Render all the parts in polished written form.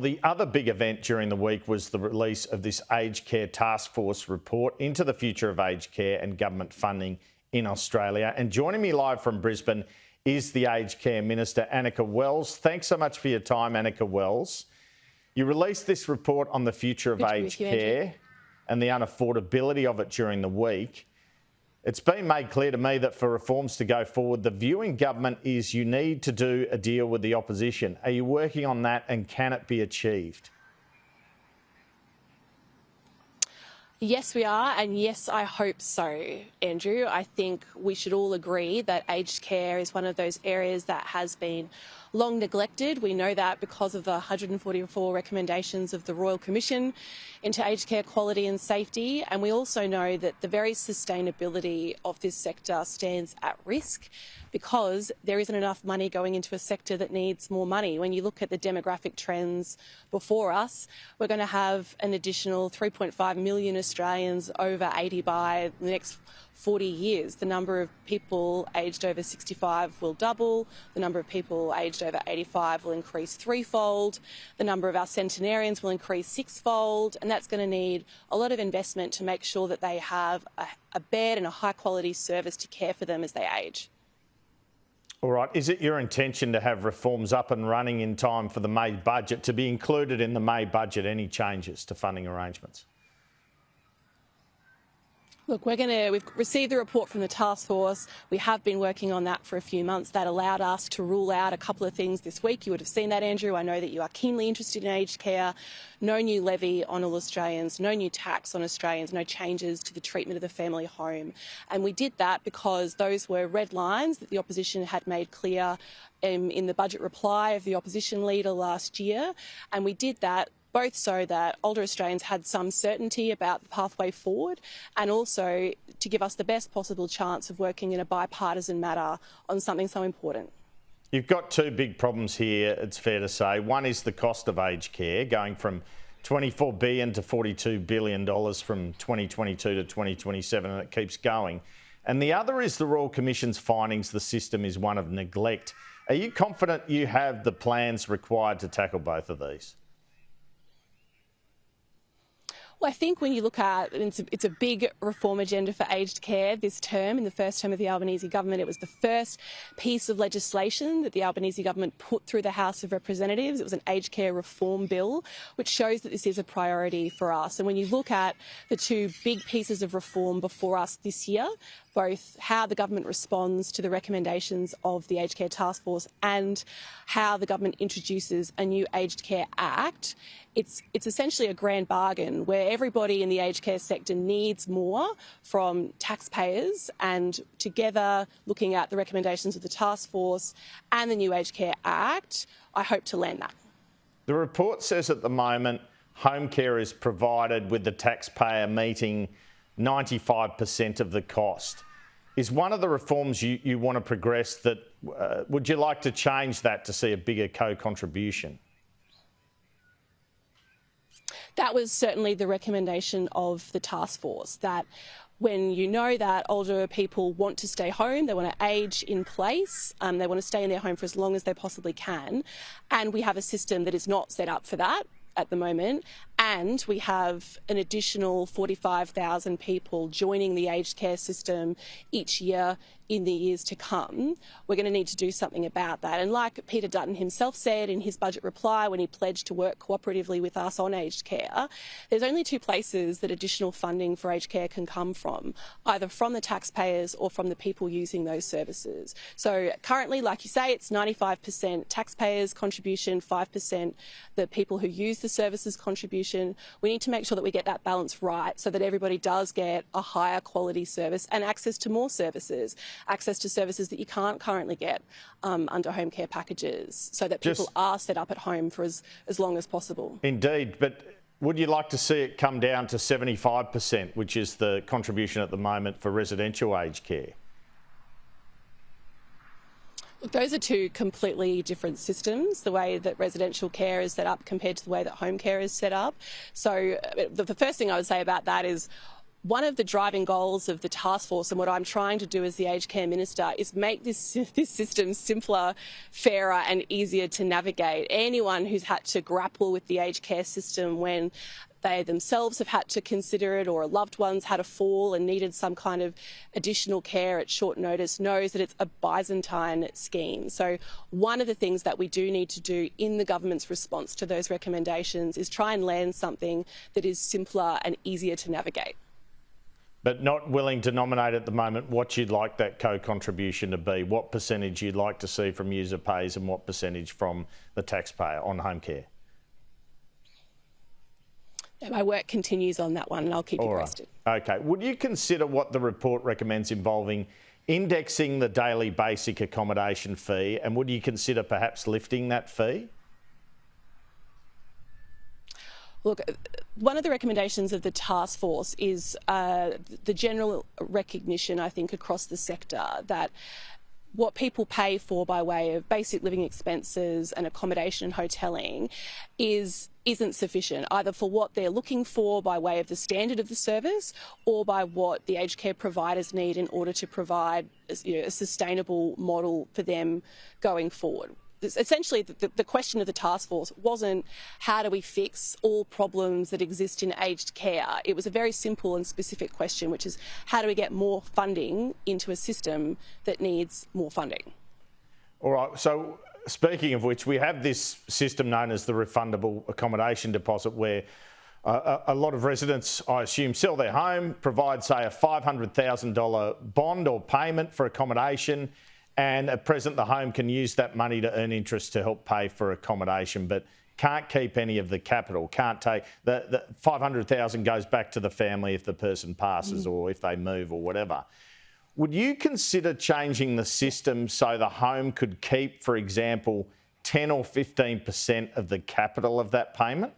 The other big event during the week was the release of this Aged Care Task Force report into the future of aged care and government funding in Australia. And joining me live from Brisbane is the Aged Care Minister, Anika Wells. Thanks so much for your time, Anika Wells. You released this report on the future of aged care and the unaffordability of it during the week. It's been made clear to me that for reforms to go forward, the view in government is you need to do a deal with the opposition. Are you working on that, and can it be achieved? Yes, we are, and yes, I hope so, Andrew. I think we should all agree that aged care is one of those areas that has been long neglected. We know that because of the 144 recommendations of the Royal Commission into aged care quality and safety, and we also know that the very sustainability of this sector stands at risk because there isn't enough money going into a sector that needs more money. When you look at the demographic trends before us, we're going to have an additional 3.5 million Australians over 80 by the next 40 years. The number of people aged over 65 will double. The number of people aged over 85 will increase threefold. The number of our centenarians will increase sixfold. And that's going to need a lot of investment to make sure that they have a bed and a high quality service to care for them as they age. All right. Is it your intention to have reforms up and running in time for the May budget, to be included in the May budget, any changes to funding arrangements? Look, we've received the report from the task force. We have been working on that for a few months. That allowed us to rule out a couple of things this week. You would have seen that, Andrew. I know that you are keenly interested in aged care. No new levy on all Australians, no new tax on Australians, no changes to the treatment of the family home. And we did that because those were red lines that the opposition had made clear in the budget reply of the opposition leader last year. And we did that both so that older Australians had some certainty about the pathway forward and also to give us the best possible chance of working in a bipartisan manner on something so important. You've got two big problems here, it's fair to say. One is the cost of aged care, going from $24 billion to $42 billion from 2022 to 2027, and it keeps going. And the other is the Royal Commission's findings the system is one of neglect. Are you confident you have the plans required to tackle both of these? Well, I think when you look at it's a big reform agenda for aged care this term. In the first term of the Albanese government, it was the first piece of legislation that the Albanese government put through the House of Representatives. It was an aged care reform bill, which shows that this is a priority for us. And when you look at the two big pieces of reform before us this year, both how the government responds to the recommendations of the Aged Care Task Force and how the government introduces a new Aged Care Act, it's essentially a grand bargain where everybody in the aged care sector needs more from taxpayers, and together looking at the recommendations of the task force and the new Aged Care Act, I hope to land that. The report says at the moment home care is provided with the taxpayer meeting 95% of the cost. Is one of the reforms you want to progress that, would you like to change that to see a bigger co-contribution? That was certainly the recommendation of the task force, that when you know that older people want to stay home, they want to age in place, they want to stay in their home for as long as they possibly can, and we have a system that is not set up for that at the moment, and we have an additional 45,000 people joining the aged care system each year in the years to come, we're going to need to do something about that. And like Peter Dutton himself said in his budget reply when he pledged to work cooperatively with us on aged care, there's only two places that additional funding for aged care can come from, either from the taxpayers or from the people using those services. So currently, like you say, it's 95% taxpayers contribution, 5% the people who use the services contribution. We need to make sure that we get that balance right so that everybody does get a higher quality service and access to more services, access to services that you can't currently get under home care packages, so that people are set up at home for as long as possible. Indeed, but would you like to see it come down to 75%, which is the contribution at the moment for residential aged care? Look, those are two completely different systems, the way that residential care is set up compared to the way that home care is set up. So the first thing I would say about that is one of the driving goals of the task force, and what I'm trying to do as the aged care minister, is make this system simpler, fairer and easier to navigate. Anyone who's had to grapple with the aged care system when they themselves have had to consider it, or loved ones had a fall and needed some kind of additional care at short notice, knows that it's a Byzantine scheme. So one of the things that we do need to do in the government's response to those recommendations is try and land something that is simpler and easier to navigate. But not willing to nominate at the moment what you'd like that co-contribution to be, what percentage you'd like to see from user pays and what percentage from the taxpayer on home care? My work continues on that one and I'll keep you posted. Okay. Would you consider what the report recommends involving indexing the daily basic accommodation fee, and would you consider perhaps lifting that fee? Look, one of the recommendations of the task force is the general recognition, I think, across the sector that what people pay for by way of basic living expenses and accommodation and hotelling isn't sufficient, either for what they're looking for by way of the standard of the service or by what the aged care providers need in order to provide a sustainable model for them going forward. Essentially, the question of the task force wasn't how do we fix all problems that exist in aged care. It was a very simple and specific question, which is how do we get more funding into a system that needs more funding? All right. So speaking of which, we have this system known as the refundable accommodation deposit, where a lot of residents, I assume, sell their home, provide, say, a $500,000 bond or payment for accommodation, and at present the home can use that money to earn interest to help pay for accommodation, but can't keep any of the capital, can't take the $500,000 goes back to the family if the person passes or if they move or whatever. Would you consider changing the system so the home could keep, for example, 10 or 15% of the capital of that payment?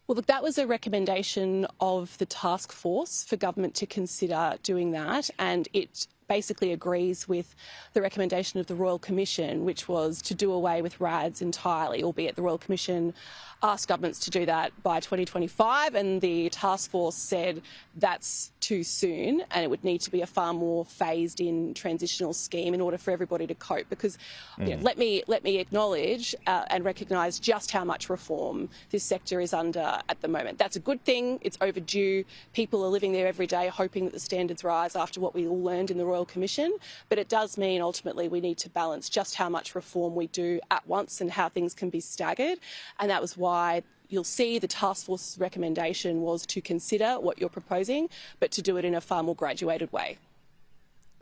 Well, look, that was a recommendation of the task force for government to consider doing that, and it basically agrees with the recommendation of the Royal Commission, which was to do away with RADs entirely, albeit the Royal Commission asked governments to do that by 2025, and the task force said that's too soon and it would need to be a far more phased in transitional scheme in order for everybody to cope. Because let me acknowledge and recognise just how much reform this sector is under at the moment. That's a good thing. It's overdue. People are living there every day hoping that the standards rise after what we all learned in the Royal Commission. But it does mean ultimately we need to balance just how much reform we do at once and how things can be staggered. And that was why you'll see the task force's recommendation was to consider what you're proposing, but to do it in a far more graduated way.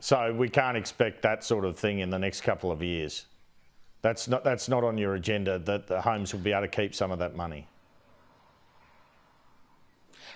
So we can't expect that sort of thing in the next couple of years. That's not on your agenda, that the homes will be able to keep some of that money.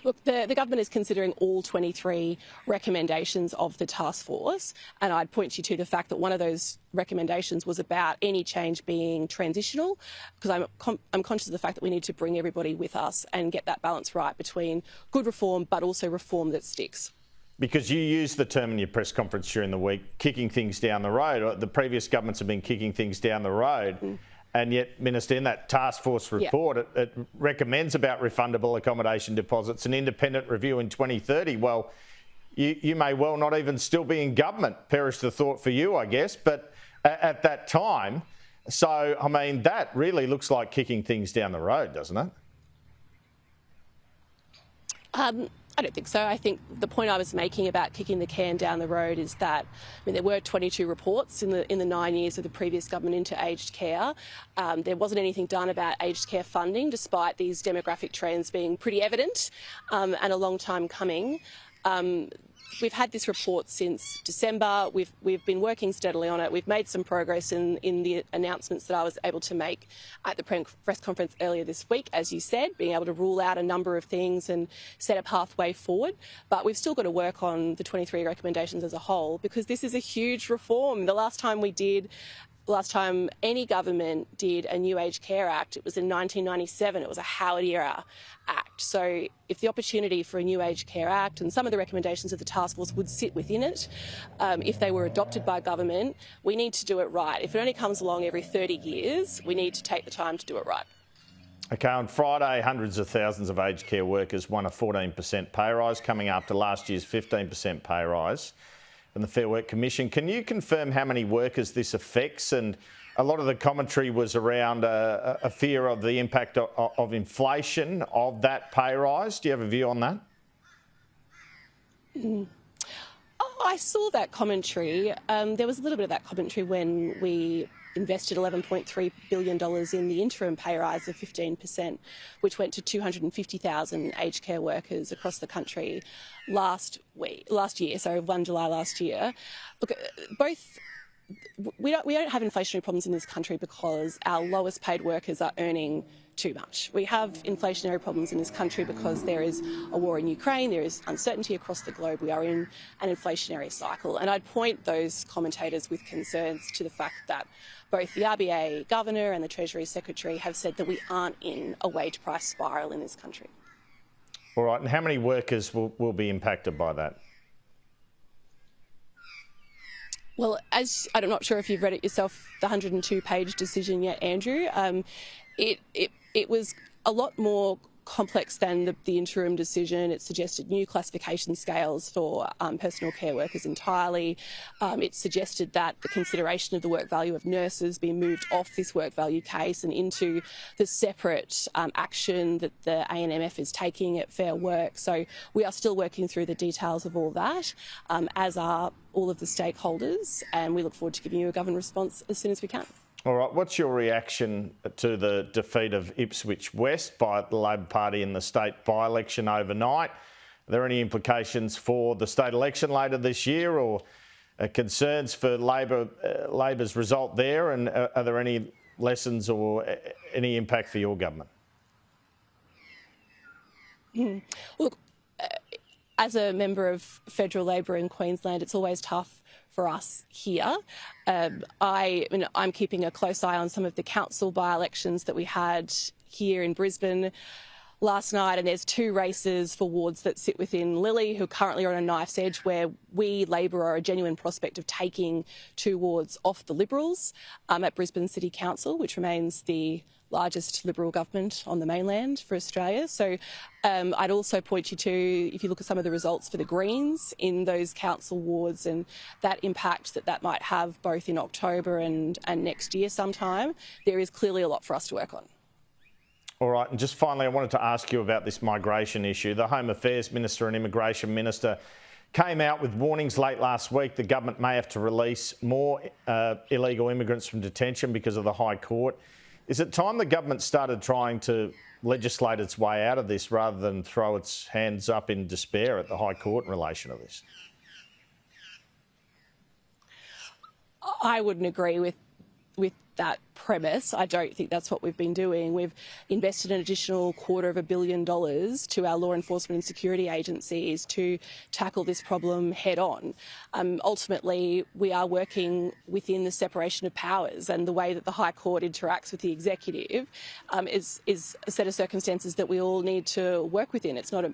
Look, the government is considering all 23 recommendations of the task force, and I'd point you to the fact that one of those recommendations was about any change being transitional, because I'm conscious of the fact that we need to bring everybody with us and get that balance right between good reform but also reform that sticks. Because you used the term in your press conference during the week, kicking things down the road. The previous governments have been kicking things down the road. And yet, Minister, in that task force report, it recommends about refundable accommodation deposits, an independent review in 2030. Well, you may well not even still be in government. Perish the thought for you, I guess, but at that time. So, I mean, that really looks like kicking things down the road, doesn't it? I don't think so. I think the point I was making about kicking the can down the road is that there were 22 reports in the 9 years of the previous government into aged care. There wasn't anything done about aged care funding, despite these demographic trends being pretty evident and a long time coming. We've had this report since December. We've been working steadily on it. We've made some progress in the announcements that I was able to make at the press conference earlier this week, as you said, being able to rule out a number of things and set a pathway forward. But we've still got to work on the 23 recommendations as a whole, because this is a huge reform. The last time any government did a new Aged Care Act, it was in 1997. It was a Howard-era act. So if the opportunity for a new Aged Care Act and some of the recommendations of the task force would sit within it, if they were adopted by government, we need to do it right. If it only comes along every 30 years, we need to take the time to do it right. Okay, on Friday, hundreds of thousands of aged care workers won a 14% pay rise, coming after last year's 15% pay rise from the Fair Work Commission. Can you confirm how many workers this affects? And a lot of the commentary was around a fear of the impact of inflation of that pay rise. Do you have a view on that? I saw that commentary. There was a little bit of that commentary when we invested $11.3 billion in the interim pay rise of 15%, which went to 250,000 aged care workers across the country last year, so 1 July last year. Look, we don't have inflationary problems in this country because our lowest paid workers are earning too much. We have inflationary problems in this country because there is a war in Ukraine, there is uncertainty across the globe, we are in an inflationary cycle. And I'd point those commentators with concerns to the fact that both the RBA Governor and the Treasury Secretary have said that we aren't in a wage price spiral in this country. All right, and how many workers will be impacted by that? Well, I'm not sure if you've read it yourself, the 102-page decision yet, Andrew. It was a lot more complex than the interim decision. It suggested new classification scales for personal care workers entirely. It suggested that the consideration of the work value of nurses be moved off this work value case and into the separate action that the ANMF is taking at Fair Work. So we are still working through the details of all that, as are all of the stakeholders, and we look forward to giving you a government response as soon as we can. All right, what's your reaction to the defeat of Ipswich West by the Labor Party in the state by-election overnight? Are there any implications for the state election later this year, or concerns for Labor's result there? And are there any lessons or any impact for your government? Look, as a member of federal Labor in Queensland, it's always tough for us here. I'm keeping a close eye on some of the council by-elections that we had here in Brisbane last night, and there's 2 races for wards that sit within Lilly, who currently are on a knife's edge, where we, Labor, are a genuine prospect of taking 2 wards off the Liberals at Brisbane City Council, which remains the largest Liberal government on the mainland for Australia. So I'd also point you to, if you look at some of the results for the Greens in those council wards and that impact that might have both in October and next year sometime, there is clearly a lot for us to work on. All right, and just finally, I wanted to ask you about this migration issue. The Home Affairs Minister and Immigration Minister came out with warnings late last week the government may have to release more illegal immigrants from detention because of the High Court. Is it time the government started trying to legislate its way out of this rather than throw its hands up in despair at the High Court in relation to this? I wouldn't agree with that premise. I don't think that's what we've been doing. We've invested an additional $250 million to our law enforcement and security agencies to tackle this problem head on. Ultimately, we are working within the separation of powers, and the way that the High Court interacts with the executive is a set of circumstances that we all need to work within. It's not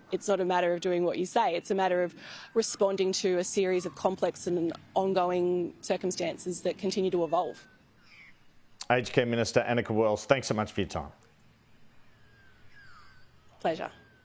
a matter of doing what you say. It's a matter of responding to a series of complex and ongoing circumstances that continue to evolve. Aged Care Minister Anika Wells, thanks so much for your time. Pleasure.